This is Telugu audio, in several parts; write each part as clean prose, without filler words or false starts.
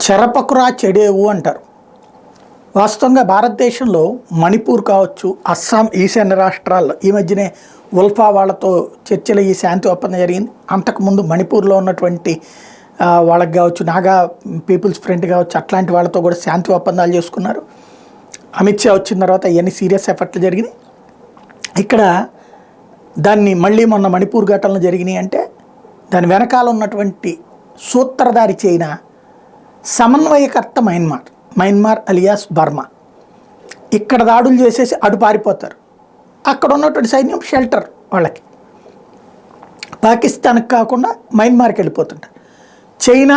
చెరపకురా చెడేవు అంటారు. వాస్తవంగా భారతదేశంలో మణిపూర్ కావచ్చు, అస్సాం, ఈశాన్య రాష్ట్రాల్లో ఈ మధ్యనే ఉల్ఫా వాళ్ళతో చర్చలు ఈ శాంతి ఒప్పందం జరిగింది. అంతకుముందు మణిపూర్లో ఉన్నటువంటి వాళ్ళకి కావచ్చు, నాగా పీపుల్స్ ఫ్రంట్ కావచ్చు, అట్లాంటి వాళ్ళతో కూడా శాంతి ఒప్పందాలు చేసుకున్నారు. అమిత్ షా వచ్చిన తర్వాత ఇవన్నీ సీరియస్ ఎఫర్ట్లు జరిగినాయి. ఇక్కడ దాన్ని మళ్ళీ మొన్న మణిపూర్ ఘటనలు జరిగినాయి అంటే దాని వెనకాల ఉన్నటువంటి సూత్రధారి చైనా, సమన్వయకర్త మయన్మార్ అలియాస్ బర్మా. ఇక్కడ దాడులు చేసేసి అటు పారిపోతారు. అక్కడ ఉన్నటువంటి సైన్యం షెల్టర్ వాళ్ళకి, పాకిస్తాన్కి కాకుండా మయన్మార్కి వెళ్ళిపోతుంటారు. చైనా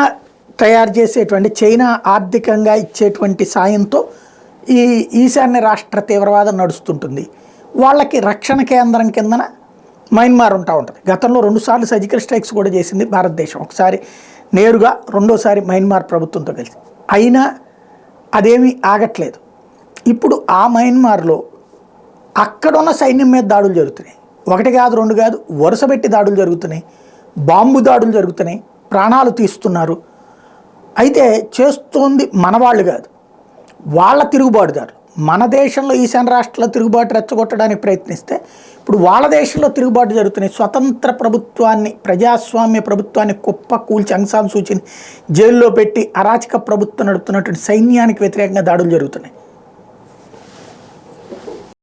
తయారు చేసేటువంటి, చైనా ఆర్థికంగా ఇచ్చేటువంటి సాయంతో ఈ ఈశాన్య రాష్ట్ర తీవ్రవాదం నడుస్తుంటుంది. వాళ్ళకి రక్షణ కేంద్రం కిందన మయన్మార్ ఉంటుంది. గతంలో 2 సార్లు సర్జికల్ స్ట్రైక్స్ కూడా చేసింది భారతదేశం. ఒకసారి నేరుగా, రెండోసారి మయన్మార్ ప్రభుత్వంతో కలిసి. అయినా అదేమీ ఆగట్లేదు. ఇప్పుడు ఆ మయన్మార్లో అక్కడున్న సైన్యం మీద దాడులు జరుగుతున్నాయి. 1 కాదు 2 కాదు, వరుసపెట్టి దాడులు జరుగుతున్నాయి. బాంబు దాడులు జరుగుతున్నాయి. ప్రాణాలు తీస్తున్నారు. అయితే చేస్తోంది మనవాళ్ళు కాదు, వాళ్ళ తిరుగుబాటుదారు. మన దేశంలో ఈశాన్య రాష్ట్రాల్లో తిరుగుబాటు రెచ్చగొట్టడానికి ప్రయత్నిస్తే ఇప్పుడు వాళ్ళ దేశంలో తిరుగుబాటు జరుగుతున్నాయి. స్వతంత్ర ప్రభుత్వాన్ని, ప్రజాస్వామ్య ప్రభుత్వాన్ని కుప్ప కూల్చి ఆంగ్ సాన్ సూ కీని జైల్లో పెట్టి అరాచక ప్రభుత్వం నడుపుతున్నటువంటి సైన్యానికి వ్యతిరేకంగా దాడులు జరుగుతున్నాయి.